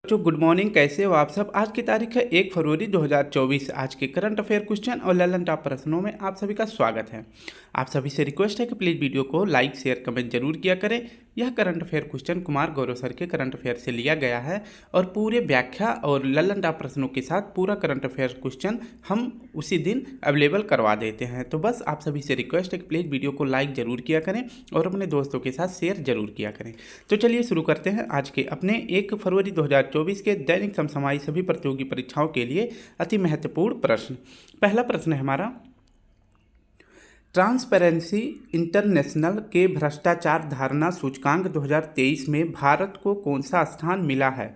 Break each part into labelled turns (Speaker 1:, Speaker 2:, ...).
Speaker 1: बच्चों good morning. कैसे हो आप सब। आज की तारीख है 1 फरवरी 2024। आज के करंट अफेयर क्वेश्चन और ललन टॉप प्रश्नों में आप सभी का स्वागत है। आप सभी से रिक्वेस्ट है कि प्लीज़ वीडियो को लाइक शेयर कमेंट जरूर किया करें। यह current affair question Kumar Gaurav sir के करंट अफेयर से लिया गया है और पूरे व्याख्या और ललन टॉप प्रश्नों के साथ पूरा करंट अफेयर क्वेश्चन हम उसी दिन अवेलेबल करवा देते हैं। तो बस आप सभी से रिक्वेस्ट है कि प्लीज़ वीडियो को लाइक जरूर किया करें और अपने दोस्तों के साथ शेयर जरूर किया करें। तो चलिए शुरू करते हैं आज के अपने 1 फरवरी 2024 के दैनिक समसामयिक सभी प्रतियोगी परीक्षाओं के लिए अति महत्वपूर्ण प्रश्न। पहला प्रश्न है हमारा, ट्रांसपेरेंसी इंटरनेशनल के भ्रष्टाचार धारणा सूचकांक 2023 में भारत को कौन सा स्थान मिला है।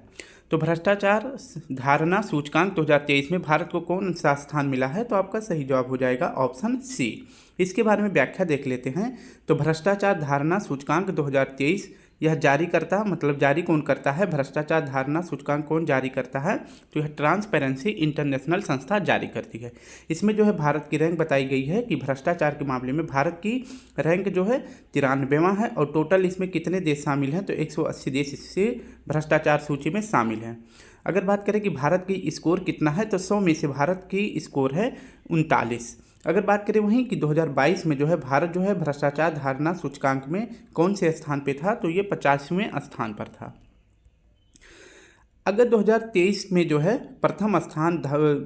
Speaker 1: तो भ्रष्टाचार धारणा सूचकांक 2023 में भारत को कौन सा स्थान मिला है। तो आपका सही जवाब हो जाएगा ऑप्शन सी। इसके बारे में व्याख्या देख लेते हैं। तो भ्रष्टाचार धारणा सूचकांक 2023 यह जारी करता मतलब जारी कौन करता है, भ्रष्टाचार धारणा सूचकांक कौन जारी करता है। तो यह ट्रांसपेरेंसी इंटरनेशनल संस्था जारी करती है। इसमें जो है भारत की रैंक बताई गई है कि भ्रष्टाचार के मामले में भारत की रैंक जो है 93वां है और टोटल इसमें कितने देश शामिल हैं। तो 180 देश इससे भ्रष्टाचार सूची में शामिल हैं। अगर बात करें कि भारत की स्कोर कितना है, तो 100 में से भारत की स्कोर है 39। अगर बात करें वहीं कि 2022 में जो है भारत जो है भ्रष्टाचार धारणा सूचकांक में कौन से स्थान पे था, तो ये 85वें स्थान पर था। अगर 2023 में जो है प्रथम स्थान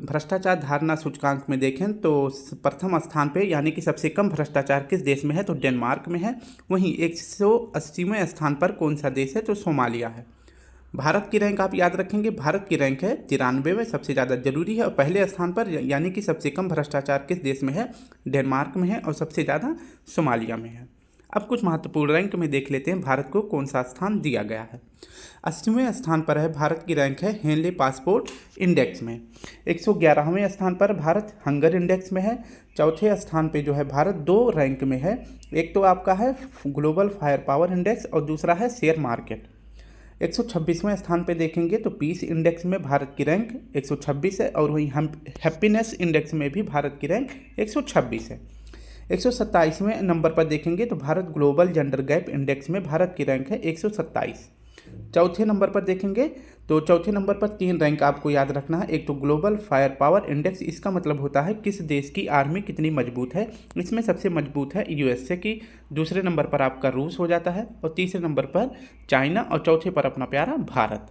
Speaker 1: भ्रष्टाचार धारणा सूचकांक में देखें तो प्रथम स्थान पे यानी कि सबसे कम भ्रष्टाचार किस देश में है, तो डेनमार्क में है। वहीं 180वें स्थान पर कौन सा देश है, तो सोमालिया है। भारत की रैंक आप याद रखेंगे, भारत की रैंक है 93 में, सबसे ज़्यादा जरूरी है। और पहले स्थान पर यानी कि सबसे कम भ्रष्टाचार किस देश में है, डेनमार्क में है और सबसे ज़्यादा सोमालिया में है। अब कुछ महत्वपूर्ण रैंक में देख लेते हैं भारत को कौन सा स्थान दिया गया है। 80वें स्थान पर है भारत की रैंक है हेनले पासपोर्ट इंडेक्स में। 111वें स्थान पर भारत हंगर इंडेक्स में है। चौथे स्थान पे जो है भारत दो रैंक में है। एक तो आपका है ग्लोबल फायर पावर इंडेक्स और दूसरा है शेयर मार्केट। 126वें स्थान पे देखेंगे तो पीस इंडेक्स में भारत की रैंक 126 है और वहीं हम हैप्पीनेस इंडेक्स में भी भारत की रैंक 126 है। 127वें नंबर पर देखेंगे तो Bharat global gender gap index में भारत की रैंक है 127। चौथे नंबर पर देखेंगे तो चौथे नंबर पर 3 रैंक आपको याद रखना है। एक तो ग्लोबल फायर पावर इंडेक्स, इसका मतलब होता है किस देश की आर्मी कितनी मजबूत है। इसमें सबसे मजबूत है यूएसए की। दूसरे नंबर पर आपका रूस हो जाता है और तीसरे नंबर पर चाइना और चौथे पर अपना प्यारा भारत।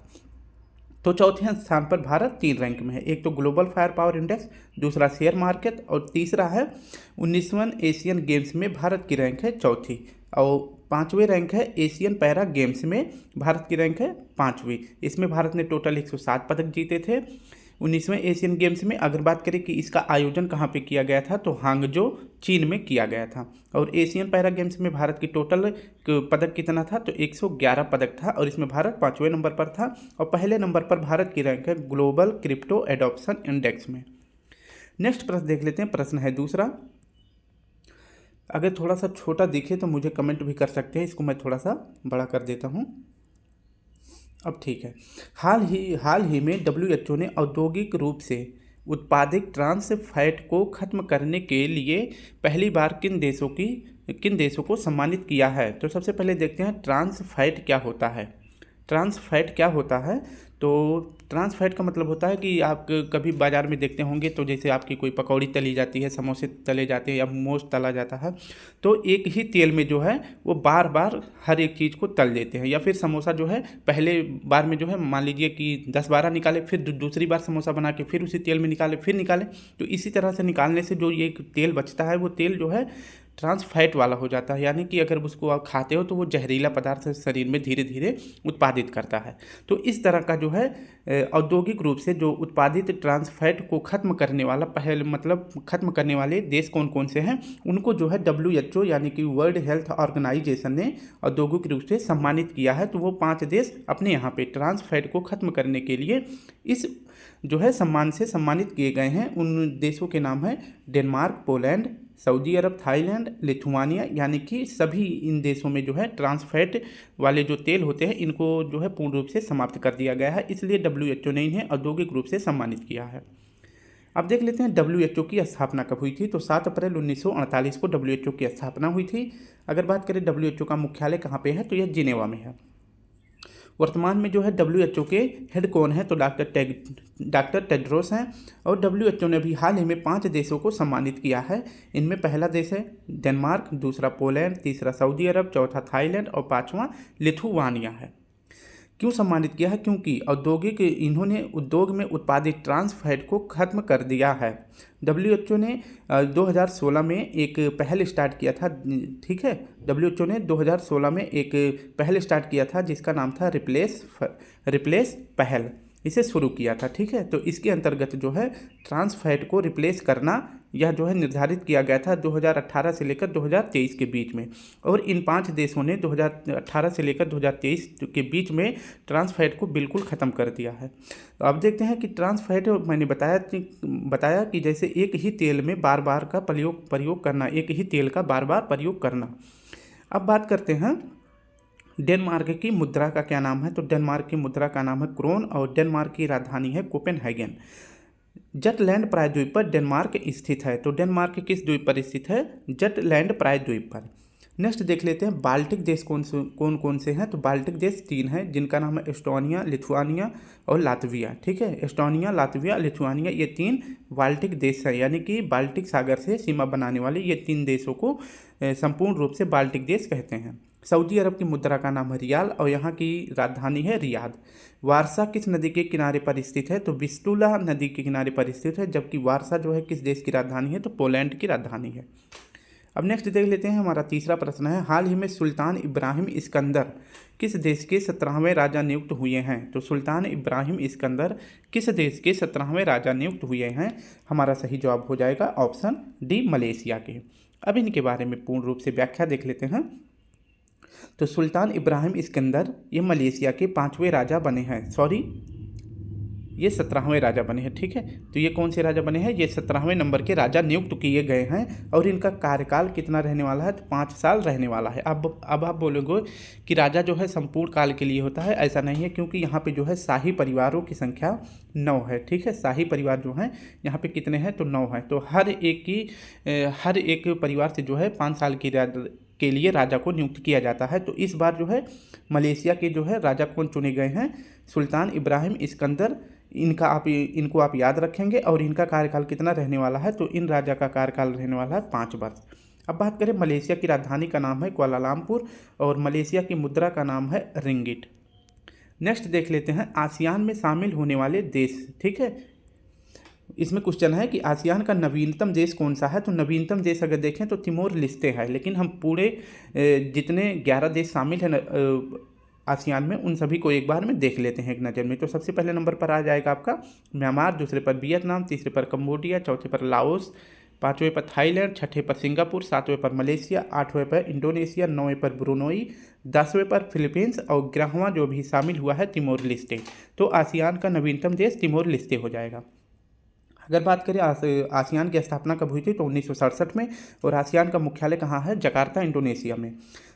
Speaker 1: तो चौथे स्थान पर भारत 3 रैंक में है। एक तो ग्लोबल फायर पावर इंडेक्स, दूसरा शेयर मार्केट और तीसरा है 19वें एशियन गेम्स में भारत की रैंक है चौथी और 5वें रैंक है एशियन पैरा गेम्स में भारत की रैंक है 5वीं। इसमें भारत ने टोटल 107 पदक जीते थे 19वें एशियन गेम्स में। अगर बात करें कि इसका आयोजन कहाँ पे किया गया था, तो हांगजो चीन में किया गया था। और एशियन पैरा गेम्स में भारत की टोटल पदक कितना था, तो 111 पदक था और इसमें भारत 5वें नंबर पर था। और पहले नंबर पर भारत की रैंक है ग्लोबल क्रिप्टो एडॉप्शन इंडेक्स में। नेक्स्ट प्रश्न देख लेते हैं। प्रश्न है दूसरा, अगर थोड़ा सा छोटा दिखे तो मुझे कमेंट भी कर सकते हैं, इसको मैं थोड़ा सा बड़ा कर देता हूँ। अब ठीक है। हाल ही में WHO ने औद्योगिक रूप से उत्पादित ट्रांस फैट को खत्म करने के लिए पहली बार किन देशों को सम्मानित किया है। तो सबसे पहले देखते हैं ट्रांस फैट क्या होता है। ट्रांस फैट क्या होता है, तो ट्रांस फैट का मतलब होता है कि आप कभी बाज़ार में देखते होंगे तो जैसे आपकी कोई पकौड़ी तली जाती है, समोसे तले जाते हैं या मोमोज तला जाता है, तो एक ही तेल में जो है वो बार बार हर एक चीज़ को तल देते हैं। या फिर समोसा जो है पहले बार में जो है मान लीजिए कि 10-12 निकाले, फिर दूसरी बार समोसा बना के फिर उसी तेल में निकाले, फिर निकाले, तो इसी तरह से निकालने से जो ये तेल बचता है वो तेल जो है ट्रांस फैट वाला हो जाता है। यानी कि अगर उसको आप खाते हो तो वो जहरीला पदार्थ शरीर में धीरे धीरे उत्पादित करता है। तो इस तरह का जो है औद्योगिक रूप से जो उत्पादित ट्रांस फैट को खत्म करने वाला खत्म करने वाले देश कौन कौन से हैं, उनको जो है WHO यानी कि वर्ल्ड हेल्थ ऑर्गेनाइजेशन ने औद्योगिक रूप से सम्मानित किया है। तो वो 5 देश अपने यहाँ पे ट्रांस फैट को खत्म करने के लिए इस जो है सम्मान से सम्मानित किए गए हैं। उन देशों के नाम है डेनमार्क, पोलैंड, सऊदी अरब, थाईलैंड, लिथुआनिया। यानी कि सभी इन देशों में जो है ट्रांस फैट वाले जो तेल होते हैं इनको जो है पूर्ण रूप से समाप्त कर दिया गया है, इसलिए WHO ने इन्हें औद्योगिक रूप से सम्मानित किया है। अब देख लेते हैं WHO की स्थापना कब हुई थी। तो 7 अप्रैल 1948 को WHO की स्थापना हुई थी। अगर बात करें WHO का मुख्यालय कहाँ पे है, तो यह जिनेवा में है। वर्तमान में जो है WHO के हेड कौन है, तो डॉक्टर टेड्रोस हैं। और WHO ने भी हाल ही में 5 देशों को सम्मानित किया है। इनमें पहला देश है डेनमार्क, दूसरा पोलैंड, तीसरा सऊदी अरब, चौथा थाईलैंड और 5वां लिथुआनिया है। क्यों सम्मानित किया है? क्योंकि इन्होंने उद्योग में उत्पादित ट्रांस फैट को खत्म कर दिया है। WHO ने 2016 में एक पहल स्टार्ट किया था, ठीक है। WHO ने 2016 में एक पहल स्टार्ट किया था जिसका नाम था रिप्लेस पहल, इसे शुरू किया था, ठीक है। तो इसके अंतर्गत जो है ट्रांस फैट को रिप्लेस करना, यह जो है निर्धारित किया गया था 2018 से लेकर 2023 के बीच में। और इन 5 देशों ने 2018 से लेकर 2023 के बीच में ट्रांस फैट को बिल्कुल ख़त्म कर दिया है। तो अब देखते हैं कि ट्रांस फैट, मैंने बताया कि जैसे एक ही तेल में बार बार का प्रयोग करना, एक ही तेल का बार बार प्रयोग करना। अब बात करते हैं डेनमार्क की मुद्रा का क्या नाम है, तो डेनमार्क की मुद्रा का नाम है क्रोन और डेनमार्क की राजधानी है कोपेनहेगन। जटलैंड प्रायद्वीप पर डेनमार्क स्थित है। तो डेनमार्क किस द्वीप पर स्थित है? जटलैंड प्रायद्वीप पर। नेक्स्ट देख लेते हैं बाल्टिक देश कौन कौन से हैं। तो बाल्टिक देश 3 हैं जिनका नाम है एस्टोनिया, लिथुआनिया और लातविया, ठीक है। एस्टोनिया, लातविया, लिथुआनिया, ये 3 बाल्टिक देश हैं, यानी कि बाल्टिक सागर से सीमा बनाने वाले ये 3 देशों को संपूर्ण रूप से बाल्टिक देश कहते हैं। सऊदी अरब की मुद्रा का नाम है रियाल और यहाँ की राजधानी है रियाद। वारसा किस नदी के किनारे पर स्थित है? तो विस्टुला नदी के किनारे पर स्थित है, जबकि वारसा जो है किस देश की राजधानी है? तो पोलैंड की राजधानी है। अब नेक्स्ट देख लेते हैं, हमारा तीसरा प्रश्न है, हाल ही में सुल्तान इब्राहिम इस्कंदर किस देश के 17वें राजा नियुक्त हुए हैं? तो सुल्तान इब्राहिम इस्कंदर किस देश के 17वें राजा नियुक्त हुए हैं? हमारा सही जवाब हो जाएगा ऑप्शन डी, मलेशिया के। अब इनके बारे में पूर्ण रूप से व्याख्या देख लेते हैं। तो सुल्तान इब्राहिम इस्कंदर ये मलेशिया के 5वें राजा बने हैं, ये 17वें राजा बने हैं, ठीक है। तो ये कौन से राजा बने हैं? ये 17वें नंबर के राजा नियुक्त किए गए हैं और इनका कार्यकाल कितना रहने वाला है? तो 5 साल रहने वाला है। अब आप बोलोगे कि राजा जो है संपूर्ण काल के लिए होता है, ऐसा नहीं है, क्योंकि यहाँ पे जो है शाही परिवारों की संख्या 9 है, ठीक है। शाही परिवार जो हैं यहाँ पे कितने हैं? तो 9 हैं। तो हर एक परिवार से जो है 5 साल के लिए राजा को नियुक्त किया जाता है। तो इस बार जो है मलेशिया के जो है राजा कौन चुने गए हैं? सुल्तान इब्राहिम इस्कंदर। इनको आप याद रखेंगे और इनका कार्यकाल कितना रहने वाला है? तो इन राजा का कार्यकाल रहने वाला है 5 वर्ष। अब बात करें, मलेशिया की राजधानी का नाम है कुआलालंपुर और मलेशिया की मुद्रा का नाम है रिंगिट। नेक्स्ट देख लेते हैं आसियान में शामिल होने वाले देश, ठीक है। इसमें क्वेश्चन है कि आसियान का नवीनतम देश कौन सा है? तो नवीनतम देश अगर देखें तो तिमोर लिस्ते है, लेकिन हम पूरे जितने 11 देश शामिल हैं आसियान में उन सभी को एक बार में देख लेते हैं एक नज़र में। तो सबसे पहले नंबर पर आ जाएगा आपका म्यांमार, दूसरे पर वियतनाम, तीसरे पर कंबोडिया, चौथे पर लाओस, 5वें पर थाईलैंड, 6ठे पर सिंगापुर, 7वें पर मलेशिया, 8वें पर इंडोनेशिया, 9वें पर ब्रुनोई, 10वें पर फिलीपींस और 11वां जो भी शामिल हुआ है तिमोर लिस्ते। तो आसियान का नवीनतम देश तिमोर लिस्ते हो जाएगा। अगर बात करें आसियान की स्थापना कब हुई थी? तो 1967 में। और आसियान का मुख्यालय कहाँ है? जकार्ता, इंडोनेशिया में।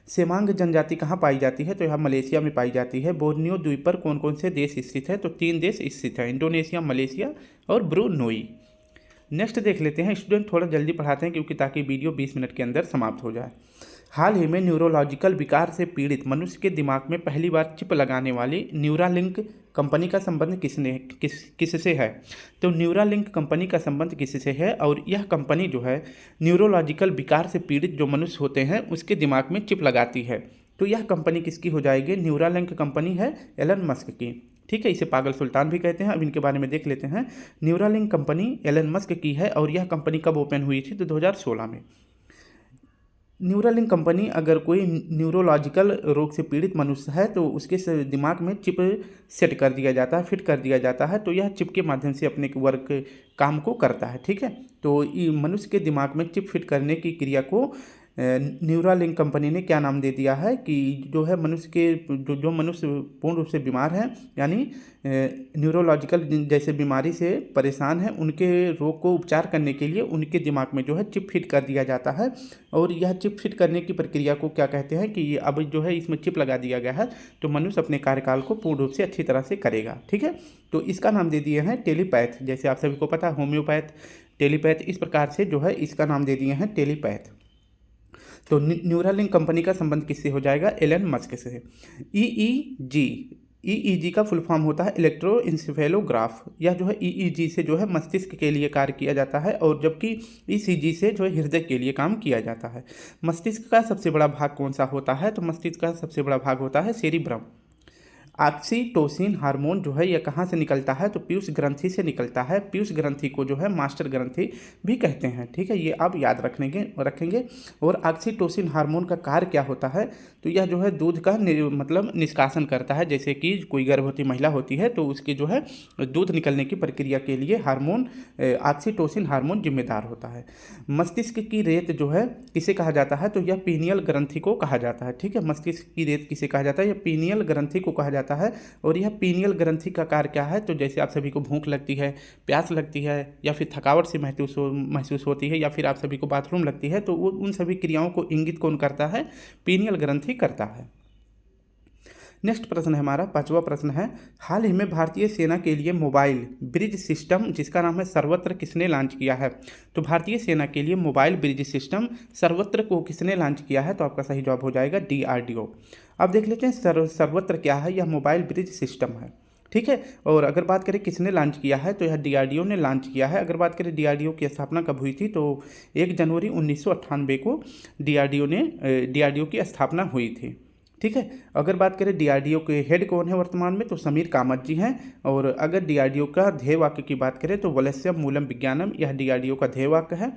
Speaker 1: सेमांग जनजाति कहाँ पाई जाती है? तो यहाँ मलेशिया में पाई जाती है। बोर्नियो द्वीप पर कौन कौन से देश स्थित है? तो 3 देश स्थित हैं, इंडोनेशिया, मलेशिया और ब्रुनोई। नेक्स्ट देख लेते हैं, स्टूडेंट थोड़ा जल्दी पढ़ाते हैं क्योंकि ताकि वीडियो 20 मिनट के अंदर समाप्त हो जाए। हाल ही में न्यूरोलॉजिकल विकार से पीड़ित मनुष्य के दिमाग में पहली बार चिप लगाने वाली न्यूरालिंक कंपनी का संबंध किससे है? तो न्यूरालिंक कंपनी का संबंध किससे है? और यह कंपनी जो है न्यूरोलॉजिकल विकार से पीड़ित जो मनुष्य होते हैं उसके दिमाग में चिप लगाती है। तो यह कंपनी किसकी हो जाएगी? न्यूरालिंक कंपनी है एलन मस्क की, ठीक है। इसे पागल सुल्तान भी कहते हैं। अब इनके बारे में देख लेते हैं। न्यूरालिंक कंपनी एलन मस्क की है और यह कंपनी कब ओपन हुई थी? तो 2016 में। न्यूरालिंक कंपनी अगर कोई न्यूरोलॉजिकल रोग से पीड़ित मनुष्य है तो उसके दिमाग में चिप सेट कर दिया जाता है, फिट कर दिया जाता है। तो यह चिप के माध्यम से अपने वर्क काम को करता है, ठीक है। तो मनुष्य के दिमाग में चिप फिट करने की क्रिया को न्यूरालिंक कंपनी ने क्या नाम दे दिया है कि जो है मनुष्य के जो मनुष्य पूर्ण रूप से बीमार हैं, यानी न्यूरोलॉजिकल जैसे बीमारी से परेशान हैं, उनके रोग को उपचार करने के लिए उनके दिमाग में जो है चिप फिट कर दिया जाता है। और यह चिप फिट करने की प्रक्रिया को क्या कहते हैं कि अब जो है इसमें चिप लगा दिया गया है तो मनुष्य अपने कार्यकाल को पूर्ण रूप से अच्छी तरह से करेगा, ठीक है। तो इसका नाम दे दिए हैं टेलीपैथ। जैसे आप सभी को पता है होम्योपैथ, टेलीपैथ, इस प्रकार से जो है इसका नाम दे दिए हैं टेलीपैथ। तो न्यूरालिंक कंपनी का संबंध किससे हो जाएगा? एलन मस्क से। EEG ईईजी का फुल फॉर्म होता है इलेक्ट्रोइंसेफेलोग्राफ। यह जो है ईईजी से जो है मस्तिष्क के लिए कार्य किया जाता है, और जबकि ईसीजी से जो है हृदय के लिए काम किया जाता है। मस्तिष्क का सबसे बड़ा भाग कौन सा होता है? तो मस्तिष्क का सबसे बड़ा भाग होता है सेरिब्रम। ऑक्सीटोसिन हार्मोन जो है यह कहाँ से निकलता है? तो पीयूष ग्रंथि से निकलता है। पीयूष ग्रंथि को जो है मास्टर ग्रंथि भी कहते हैं, ठीक है, ये आप याद रखेंगे। और ऑक्सीटोसिन हार्मोन का कार्य क्या होता है? तो यह जो है दूध का मतलब निष्कासन करता है। जैसे कि कोई गर्भवती महिला होती है तो उसकी जो है दूध निकलने की प्रक्रिया के लिए हार्मोन ऑक्सीटोसिन हार्मोन जिम्मेदार होता है। मस्तिष्क की रेत जो है किसे कहा जाता है? तो यह पीनियल ग्रंथि को कहा जाता है, ठीक है। मस्तिष्क की रेत किसे कहा जाता है? यह पीनियल ग्रंथि को कहा जाता है। और यह पीनियल ग्रंथि का कार्य क्या है? तो जैसे आप सभी को भूख लगती है, प्यास लगती है, या फिर थकावट से महसूस होती है, या फिर आप सभी को बाथरूम लगती है, तो उन सभी क्रियाओं को इंगित कौन करता है? पीनियल ग्रंथि करता है। नेक्स्ट प्रश्न है हमारा, 5वां प्रश्न है, हाल ही में भारतीय सेना के लिए मोबाइल ब्रिज सिस्टम जिसका नाम है सर्वत्र किसने लॉन्च किया है? तो भारतीय सेना के लिए मोबाइल ब्रिज सिस्टम सर्वत्र को किसने लॉन्च किया है? तो आपका सही जवाब हो जाएगा DRDO। अब देख लेते हैं सर्वत्र क्या है। यह मोबाइल ब्रिज सिस्टम है, ठीक है। और अगर बात करें किसने लॉन्च किया है, तो यह DRDO ने लॉन्च किया है। अगर बात करें DRDO की स्थापना कब हुई थी, तो 1 जनवरी 1998 को DRDO की स्थापना हुई थी, ठीक है। अगर बात करें DRDO के हेड कौन है वर्तमान में, तो समीर कामत जी हैं। और अगर DRDO का ध्येय वाक्य की बात करें तो वलस्यम मूलम विज्ञानम, यह DRDO का ध्येय वाक्य है।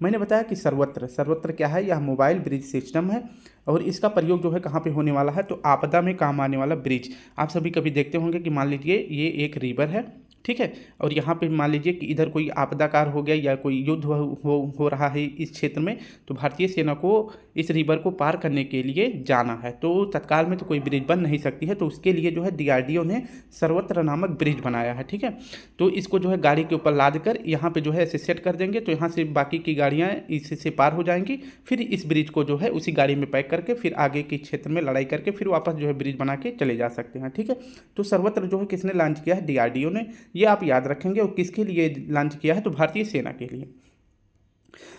Speaker 1: मैंने बताया कि सर्वत्र क्या है? यह मोबाइल ब्रिज सिस्टम है, और इसका प्रयोग जो है कहाँ पे होने वाला है? तो आपदा में काम आने वाला ब्रिज। आप सभी कभी देखते होंगे कि मान लीजिए ये एक रिवर है, ठीक है, और यहाँ पे मान लीजिए कि इधर कोई आपदाकार हो गया या कोई युद्ध हो रहा है इस क्षेत्र में, तो भारतीय सेना को इस रिवर को पार करने के लिए जाना है, तो तत्काल में तो कोई ब्रिज बन नहीं सकती है, तो उसके लिए जो है DRDO ने सर्वत्र नामक ब्रिज बनाया है, ठीक है। तो इसको जो है गाड़ी के ऊपर लाद कर यहाँ पे जो है ऐसे सेट कर देंगे, तो यहाँ से बाकी की गाड़ियाँ इससे पार हो जाएंगी। फिर इस ब्रिज को जो है उसी गाड़ी में पैक करके फिर आगे के क्षेत्र में लड़ाई करके फिर वापस जो है ब्रिज बना के चले जा सकते हैं, ठीक है। तो सर्वत्र जो है किसने लॉन्च किया है? DRDO ने। ये आप याद रखेंगे। और किसके लिए लॉन्च किया है? तो भारतीय सेना के लिए।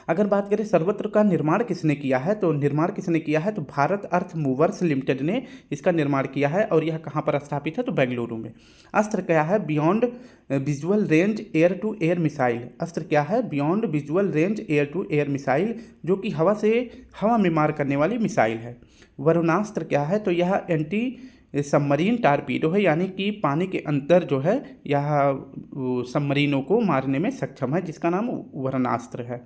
Speaker 1: अगर बात करें सर्वत्र का निर्माण किसने किया है, तो निर्माण किसने किया है? तो भारत अर्थ मूवर्स लिमिटेड ने इसका निर्माण किया है। और यह कहाँ पर स्थापित है? तो बेंगलुरु में। अस्त्र क्या है? Beyond visual range air to air missile. Astra क्या है? Beyond visual range air to air missile, जो कि हवा में मार करने वाली मिसाइल है। वरुणास्त्र क्या है? तो यह एंटी सबमरीन टारपीडो है, यानी कि पानी के अंदर जो है यह सबमरीनों को मारने में सक्षम है, जिसका नाम वरुणास्त्र है।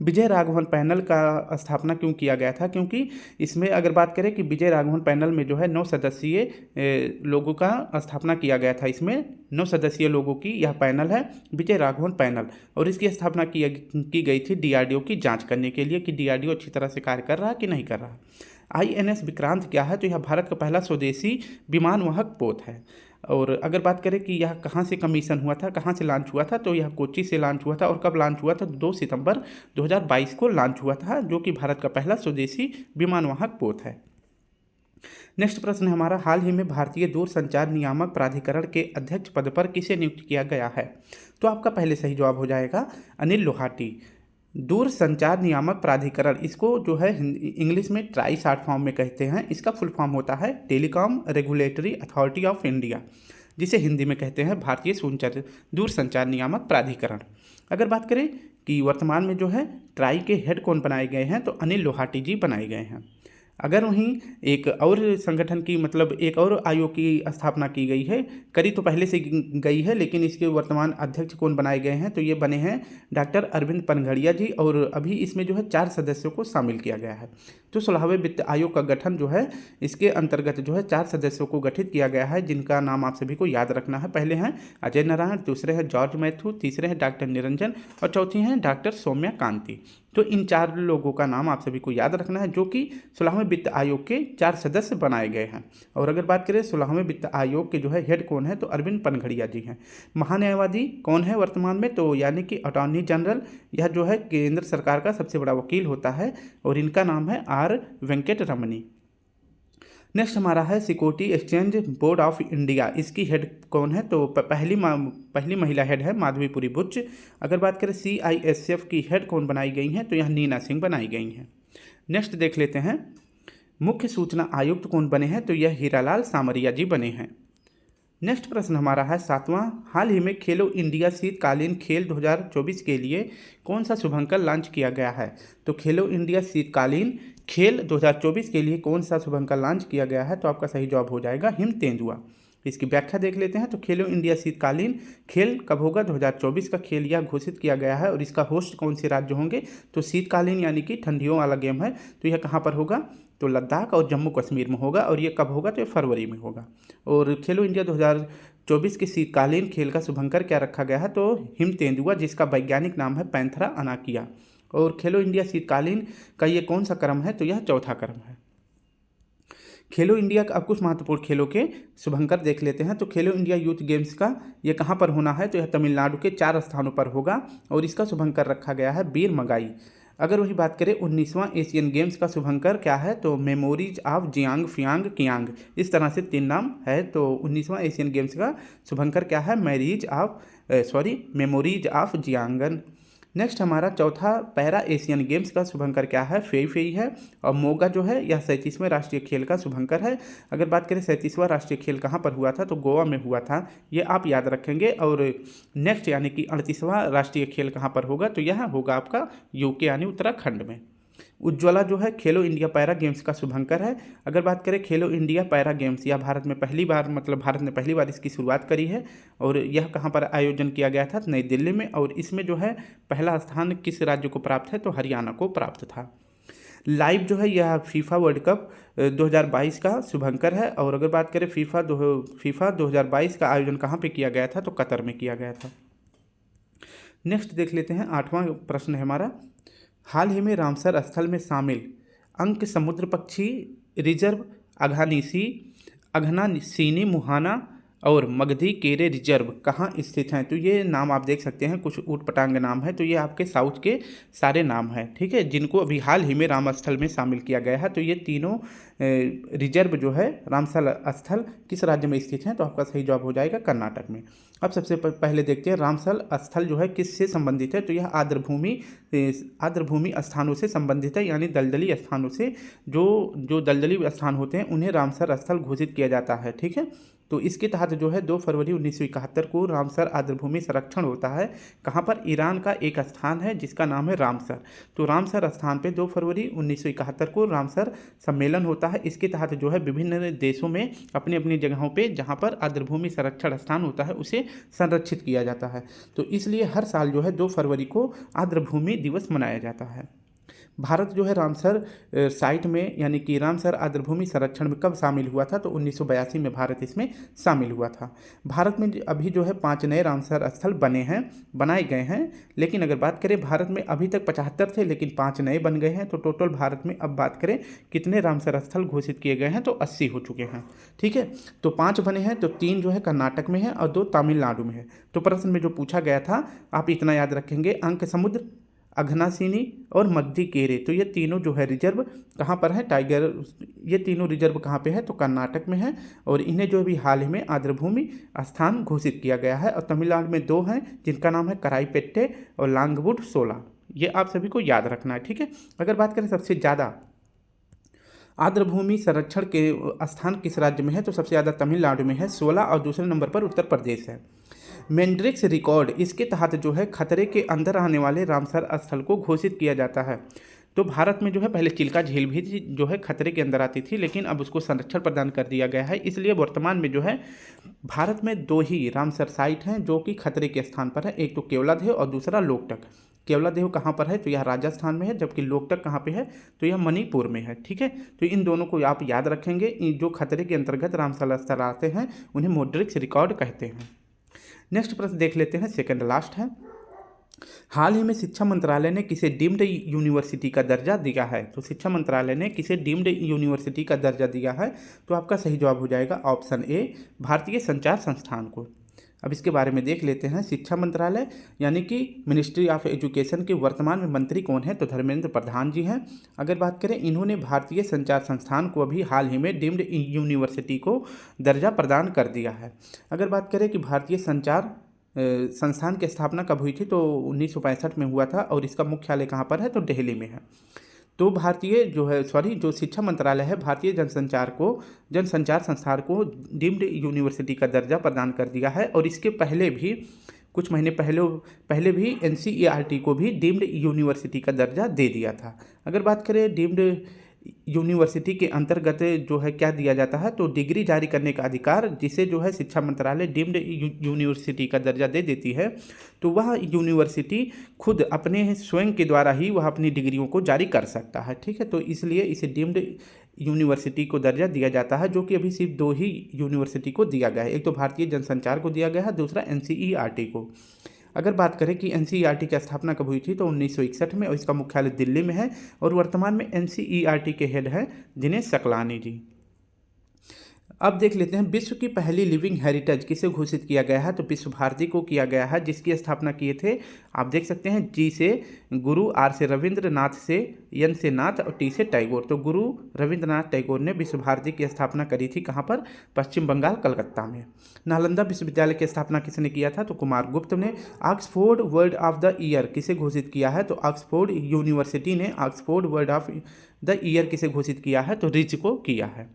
Speaker 1: विजय राघवन पैनल का स्थापना क्यों किया गया था? क्योंकि इसमें अगर बात करें कि विजय राघवन पैनल में जो है 9 सदस्यीय लोगों का स्थापना किया गया था। इसमें 9 सदस्यीय लोगों की यह पैनल है विजय राघवन पैनल, और इसकी स्थापना की गई थी DRDO की जांच करने के लिए कि DRDO अच्छी तरह से कार्य कर रहा है कि नहीं कर रहा। INS विक्रांत क्या है? तो यह भारत का पहला स्वदेशी विमानवाहक पोत है। और अगर बात करें कि यह कहाँ से कमीशन हुआ था, कहाँ से लॉन्च हुआ था, तो यह कोच्चि से लॉन्च हुआ था। और कब लॉन्च हुआ था? 2 सितंबर 2022 को लॉन्च हुआ था, जो कि भारत का पहला स्वदेशी विमानवाहक पोत है। नेक्स्ट प्रश्न हमारा, हाल ही में भारतीय दूरसंचार नियामक प्राधिकरण के अध्यक्ष पद पर किसे नियुक्त किया गया है? तो आपका पहले सही जवाब हो जाएगा अनिल लोहाटी। दूर संचार नियामक प्राधिकरण, इसको जो है इंग्लिश में ट्राई शॉर्ट फॉर्म में कहते हैं। इसका फुल फॉर्म होता है telecom regulatory authority of India, जिसे हिंदी में कहते हैं भारतीय दूरसंचार नियामक प्राधिकरण। अगर बात करें कि वर्तमान में जो है ट्राई के हेड कौन बनाए गए हैं, तो अनिल लोहाटी जी बनाए गए हैं। अगर वहीं एक और संगठन की मतलब एक और आयोग की स्थापना की गई है, करी तो पहले से गई है, लेकिन इसके वर्तमान अध्यक्ष कौन बनाए गए हैं, तो ये बने हैं डॉक्टर अरविंद पनघड़िया जी। और अभी इसमें जो है 4 सदस्यों को शामिल किया गया है। तो 16वें वित्त आयोग का गठन जो है इसके अंतर्गत जो है 4 सदस्यों को गठित किया गया है, जिनका नाम आप सभी को याद रखना है। पहले हैं अजय नारायण, दूसरे हैं जॉर्ज मैथ्यू, तीसरे हैं डॉक्टर निरंजन, और चौथी हैं डॉक्टर सौम्या कांति। तो इन 4 लोगों का नाम आप सभी को याद रखना है, जो कि 16वें वित्त आयोग के 4 सदस्य बनाए गए हैं। और अगर बात करें 16वें वित्त आयोग के जो है हेड कौन है, तो अरविंद पनघड़िया जी हैं। महान्यायवादी कौन है वर्तमान में, तो यानी कि अटॉर्नी जनरल, यह जो है केंद्र सरकार का सबसे बड़ा वकील होता है, और इनका नाम है R वेंकट रमनी। नेक्स्ट हमारा है security exchange board of India, इसकी हेड कौन है, तो पहली महिला हेड है माधवीपुरी बुच। अगर बात करें CISF की हेड कौन बनाई गई हैं, तो यह नीना सिंह बनाई गई हैं। नेक्स्ट देख लेते हैं मुख्य सूचना आयुक्त कौन बने हैं, तो यह हीरालाल सामरिया जी बने हैं। नेक्स्ट प्रश्न हमारा है 7वां, हाल ही में खेलो इंडिया शीतकालीन खेल 2024 के लिए कौन सा शुभंकर लॉन्च किया गया है। तो खेलो इंडिया शीतकालीन खेल 2024 के लिए कौन सा शुभंकर लॉन्च किया गया है, तो आपका सही जवाब हो जाएगा हिम तेंदुआ। इसकी व्याख्या देख लेते हैं। तो खेलो इंडिया शीतकालीन खेल कब होगा, 2024 का खेल यह घोषित किया गया है और इसका होस्ट कौन से राज्य होंगे। तो शीतकालीन यानी कि ठंडियों वाला गेम है, तो यह कहाँ पर होगा, तो लद्दाख और जम्मू कश्मीर में होगा। और ये कब होगा, तो ये फरवरी में होगा। और खेलो इंडिया 2024 के शीतकालीन खेल का शुभंकर क्या रखा गया है, तो हिम तेंदुआ, जिसका वैज्ञानिक नाम है पैंथरा अनाकिया। और खेलो इंडिया शीतकालीन का ये कौन सा क्रम है, तो यह चौथा क्रम है। खेलो इंडिया का अब कुछ महत्वपूर्ण खेलों के शुभंकर देख लेते हैं। तो खेलो इंडिया यूथ गेम्स का ये कहाँ पर होना है, तो यह तमिलनाडु के 4 स्थानों पर होगा और इसका शुभंकर रखा गया है बीर मगाई। अगर वही बात करें 19वां एशियन गेम्स का शुभंकर क्या है, तो मेमोरीज ऑफ जियांग फियांग कियांग, इस तरह से 3 नाम है। तो 19वां एशियन गेम्स का शुभंकर क्या है, मेमोरीज ऑफ जियांगन। नेक्स्ट हमारा चौथा पैरा एशियन गेम्स का शुभंकर क्या है, फेई फेई है। और मोगा जो है यह 37वें राष्ट्रीय खेल का शुभंकर है। अगर बात करें 37वां राष्ट्रीय खेल कहाँ पर हुआ था, तो गोवा में हुआ था, ये आप याद रखेंगे। और नेक्स्ट यानी कि 38वां राष्ट्रीय खेल कहाँ पर होगा, तो यह होगा आपका यूके यानी उत्तराखंड में। उज्ज्वला जो है खेलो इंडिया पैरा गेम्स का शुभंकर है। अगर बात करें खेलो इंडिया पैरा गेम्स, यह भारत में पहली बार, मतलब भारत ने पहली बार इसकी शुरुआत करी है। और यह कहाँ पर आयोजन किया गया था, नई दिल्ली में। और इसमें जो है पहला स्थान किस राज्य को प्राप्त है, तो हरियाणा को प्राप्त था। लाइव जो है यह फीफा वर्ल्ड कप 2022 का शुभंकर है। और अगर बात करें फीफा 2022 का आयोजन कहाँ पे किया गया था, तो कतर में किया गया था। नेक्स्ट देख लेते हैं 8वां प्रश्न है हमारा, हाल ही में रामसर स्थल में शामिल अंक समुद्र पक्षी रिजर्व अघनासीनी मुहाना और मगधी केरे रिजर्व कहाँ स्थित हैं। तो ये नाम आप देख सकते हैं, कुछ ऊटपटांग नाम है। तो ये आपके साउथ के सारे नाम हैं, ठीक है, जिनको अभी हाल ही में राम स्थल में शामिल किया गया है। तो ये तीनों रिजर्व जो है रामसर स्थल किस राज्य में स्थित हैं, तो आपका सही जवाब हो जाएगा कर्नाटक में। अब सबसे पहले देखते हैं रामसर स्थल जो है किससे संबंधित है। तो यह आर्द्रभूमि स्थानों से संबंधित है, यानी दलदली स्थानों से। जो दलदली स्थान होते हैं उन्हें रामसर स्थल घोषित किया जाता है, ठीक है। तो इसके तहत जो है 2 फरवरी 1971 को रामसर आर्द्रभूमि संरक्षण होता है। कहाँ पर, ईरान का एक स्थान है जिसका नाम है रामसर। तो रामसर स्थान पे 2 फरवरी 1971 को रामसर सम्मेलन होता है। इसके तहत जो है विभिन्न देशों में अपनी अपनी जगहों पे जहाँ पर आर्द्रभूमि संरक्षण स्थान होता है उसे संरक्षित किया जाता है। तो इसलिए हर साल जो है 2 फरवरी को आर्द्रभूमि दिवस मनाया जाता है। भारत जो है रामसर साइट में यानी कि रामसर आर्द्रभूमि संरक्षण में कब शामिल हुआ था, तो 1982 में भारत इसमें शामिल हुआ था। भारत में अभी जो है 5 नए रामसर स्थल बनाए गए हैं। लेकिन अगर बात करें भारत में अभी तक 75 थे, लेकिन 5 नए बन गए हैं। तो टोटल भारत में अब बात करें कितने रामसर स्थल घोषित किए गए हैं, तो 80 हो चुके हैं, ठीक है। तो 5 बने हैं, तो 3 जो है कर्नाटक में है और 2 तमिलनाडु में है। तो प्रश्न में जो पूछा गया था आप इतना याद रखेंगे, अंक समुद्र, अघनासीनी और मगधी केरे, तो ये तीनों जो है रिजर्व कहाँ पर है, ये तीनों रिजर्व कहाँ पे है, तो कर्नाटक में है। और इन्हें जो भी हाल ही में आर्द्रभूमि स्थान घोषित किया गया है। और तमिलनाडु में 2 हैं जिनका नाम है कराईपेट्टे और लांगवुड सोला, ये आप सभी को याद रखना है, ठीक है। अगर बात करें सबसे ज़्यादा आर्द्रभूमि संरक्षण के स्थान किस राज्य में है, तो सबसे ज़्यादा तमिलनाडु में है 16 और दूसरे नंबर पर उत्तर प्रदेश है। मैंड्रिक्स रिकॉर्ड, इसके तहत जो है खतरे के अंदर आने वाले रामसर स्थल को घोषित किया जाता है। तो भारत में जो है पहले चिल्का झील भी जो है खतरे के अंदर आती थी, लेकिन अब उसको संरक्षण प्रदान कर दिया गया है। इसलिए वर्तमान में जो है भारत में 2 ही रामसर साइट हैं जो कि खतरे के स्थान पर है, एक तो केवलादेव और दूसरा लोकटक। केवलादेव कहाँ पर है, तो यह राजस्थान में है, जबकि लोकटक कहाँ पे है, तो यह मणिपुर में है, ठीक है। तो इन दोनों को आप याद रखेंगे। जो खतरे के अंतर्गत रामसर स्थल आते हैं उन्हें मैंड्रिक्स रिकॉर्ड कहते हैं। नेक्स्ट प्रश्न देख लेते हैं, सेकंड लास्ट है, हाल ही में शिक्षा मंत्रालय ने किसे डीम्ड यूनिवर्सिटी का दर्जा दिया है। तो शिक्षा मंत्रालय ने किसे डीम्ड यूनिवर्सिटी का दर्जा दिया है, तो आपका सही जवाब हो जाएगा ऑप्शन ए, भारतीय संचार संस्थान को। अब इसके बारे में देख लेते हैं। शिक्षा मंत्रालय यानी कि मिनिस्ट्री ऑफ एजुकेशन के वर्तमान में मंत्री कौन है, तो धर्मेंद्र प्रधान जी हैं। अगर बात करें इन्होंने भारतीय संचार संस्थान को अभी हाल ही में डीम्ड यूनिवर्सिटी को दर्जा प्रदान कर दिया है। अगर बात करें कि भारतीय संचार संस्थान की स्थापना कब हुई थी, तो 1965 में हुआ था और इसका मुख्यालय कहाँ पर है, तो दिल्ली में है। तो भारतीय जो शिक्षा मंत्रालय है भारतीय जनसंचार संस्थान को डीम्ड यूनिवर्सिटी का दर्जा प्रदान कर दिया है। और इसके पहले भी कुछ महीने पहले भी NCERT को भी डीम्ड यूनिवर्सिटी का दर्जा दे दिया था। अगर बात करें डीम्ड यूनिवर्सिटी के अंतर्गत जो है क्या दिया जाता है, तो डिग्री जारी करने का अधिकार जिसे जो है शिक्षा मंत्रालय डीम्ड यूनिवर्सिटी का दर्जा दे देती है, तो वह यूनिवर्सिटी खुद अपने स्वयं के द्वारा ही वह अपनी डिग्रियों को जारी कर सकता है। ठीक है, तो इसलिए इसे डीम्ड यूनिवर्सिटी को दर्जा दिया जाता है, जो कि अभी सिर्फ 2 ही यूनिवर्सिटी को दिया गया है। एक तो भारतीय जनसंचार को दिया गया है, दूसरा NCERT को। अगर बात करें कि NCERT की स्थापना कब हुई थी, तो 1961 में, और इसका मुख्यालय दिल्ली में है। और वर्तमान में NCERT के हेड हैं दिनेश सकलानी जी। अब देख लेते हैं विश्व की पहली लिविंग हेरिटेज किसे घोषित किया गया है, तो विश्व भारती को किया गया है, जिसकी स्थापना किए थे, आप देख सकते हैं, G से गुरु, R से रविंद्रनाथ, से N से नाथ और T से टैगोर। तो गुरु रविंद्रनाथ टैगोर ने विश्व भारती की स्थापना करी थी, कहाँ पर, पश्चिम बंगाल, कलकत्ता में। नालंदा विश्वविद्यालय की स्थापना किसने किया था, तो कुमार गुप्त ने। Oxford word of the year किसे घोषित किया है, तो ऑक्सफोर्ड यूनिवर्सिटी ने Oxford word of the year किसे घोषित किया है, तो रिच को किया है।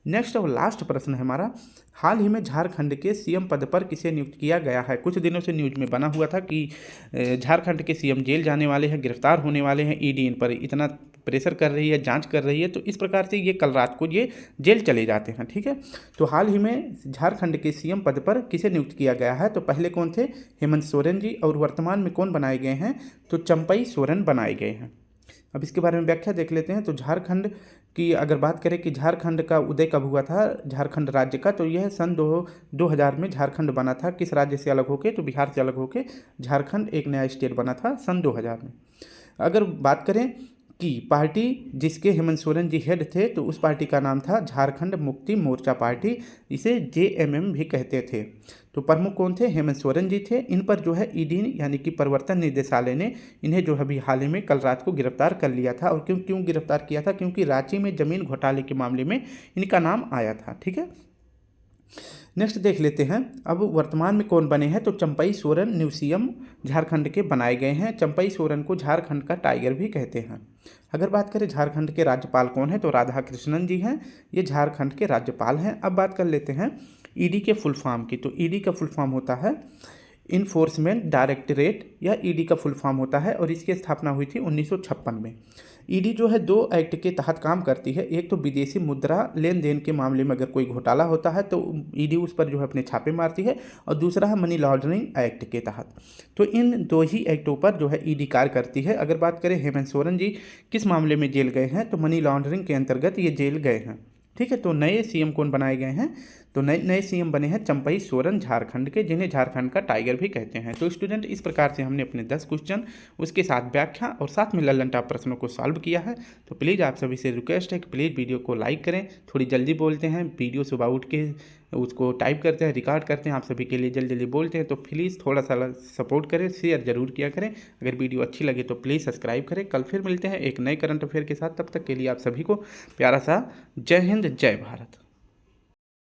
Speaker 1: नेक्स्ट और लास्ट प्रश्न है हमारा, हाल ही में झारखंड के CM पद पर किसे नियुक्त किया गया है। कुछ दिनों से न्यूज में बना हुआ था कि झारखंड के CM जेल जाने वाले हैं, गिरफ्तार होने वाले हैं, ED इन पर इतना प्रेशर कर रही है, जांच कर रही है, तो इस प्रकार से ये कल रात को ये जेल चले जाते हैं। ठीक है, तो हाल ही में झारखंड के CM पद पर किसे नियुक्त किया गया है, तो पहले कौन थे, हेमंत सोरेन जी, और वर्तमान में कौन बनाए गए हैं, तो चंपई सोरेन बनाए गए हैं। अब इसके बारे में व्याख्या देख लेते हैं। तो झारखंड की अगर बात करें कि झारखंड का उदय कब हुआ था, झारखंड राज्य का, तो यह सन 2000 में झारखंड बना था। किस राज्य से अलग होके, तो बिहार से अलग होके झारखंड एक नया स्टेट बना था सन 2000 में। अगर बात करें कि पार्टी जिसके हेमंत सोरेन जी हेड थे, तो उस पार्टी का नाम था झारखंड मुक्ति मोर्चा पार्टी, इसे JMM भी कहते थे। तो प्रमुख कौन थे, हेमंत सोरेन जी थे। इन पर जो है ED यानी कि प्रवर्तन निदेशालय ने इन्हें जो है अभी हाल ही में कल रात को गिरफ्तार कर लिया था। और क्यों गिरफ्तार किया था, क्योंकि रांची में जमीन घोटाले के मामले में इनका नाम आया था। ठीक है, नेक्स्ट देख लेते हैं अब वर्तमान में कौन बने हैं, तो चंपई सोरेन न्यू CM झारखंड के बनाए गए हैं। चंपई सोरेन को झारखंड का टाइगर भी कहते हैं। अगर बात करें झारखंड के राज्यपाल कौन है, तो राधा कृष्णन जी हैं, ये झारखंड के राज्यपाल हैं। अब बात कर लेते हैं ED के फुल फॉर्म की। तो ED का फुल फॉर्म होता है इन्फोर्समेंट डायरेक्टरेट, यह ED का फुल फॉर्म होता है, और इसकी स्थापना हुई थी 1956 में। ED जो है 2 एक्ट के तहत काम करती है। एक तो विदेशी मुद्रा लेन देन के मामले में अगर कोई घोटाला होता है तो ED उस पर जो है अपने छापे मारती है, और दूसरा है मनी लॉन्ड्रिंग एक्ट के तहत। तो इन 2 ही एक्टों पर जो है ED कार्य करती है। अगर बात करें हेमंत सोरेन जी किस मामले में जेल गए हैं, तो मनी लॉन्ड्रिंग के अंतर्गत ये जेल गए हैं। ठीक है, तो नए CM कौन बनाए गए हैं, तो नए CM बने हैं चंपई सोरेन झारखंड के, जिन्हें झारखंड का टाइगर भी कहते हैं। तो स्टूडेंट, इस प्रकार से हमने अपने 10 क्वेश्चन, उसके साथ व्याख्या और साथ में ललन टॉप प्रश्नों को सॉल्व किया है। तो प्लीज़ आप सभी से रिक्वेस्ट है कि प्लीज़ वीडियो को लाइक करें। थोड़ी जल्दी बोलते हैं, वीडियो सुबह उठ के उसको टाइप करते हैं, रिकॉर्ड करते हैं, आप सभी के लिए जल्दी बोलते हैं। तो प्लीज़ थोड़ा सा सपोर्ट करें, शेयर जरूर किया करें। अगर वीडियो अच्छी लगे तो प्लीज़ सब्सक्राइब करें। कल फिर मिलते हैं एक नए करंट अफेयर के साथ। तब तक के लिए आप सभी को प्यारा सा जय हिंद, जय भारत।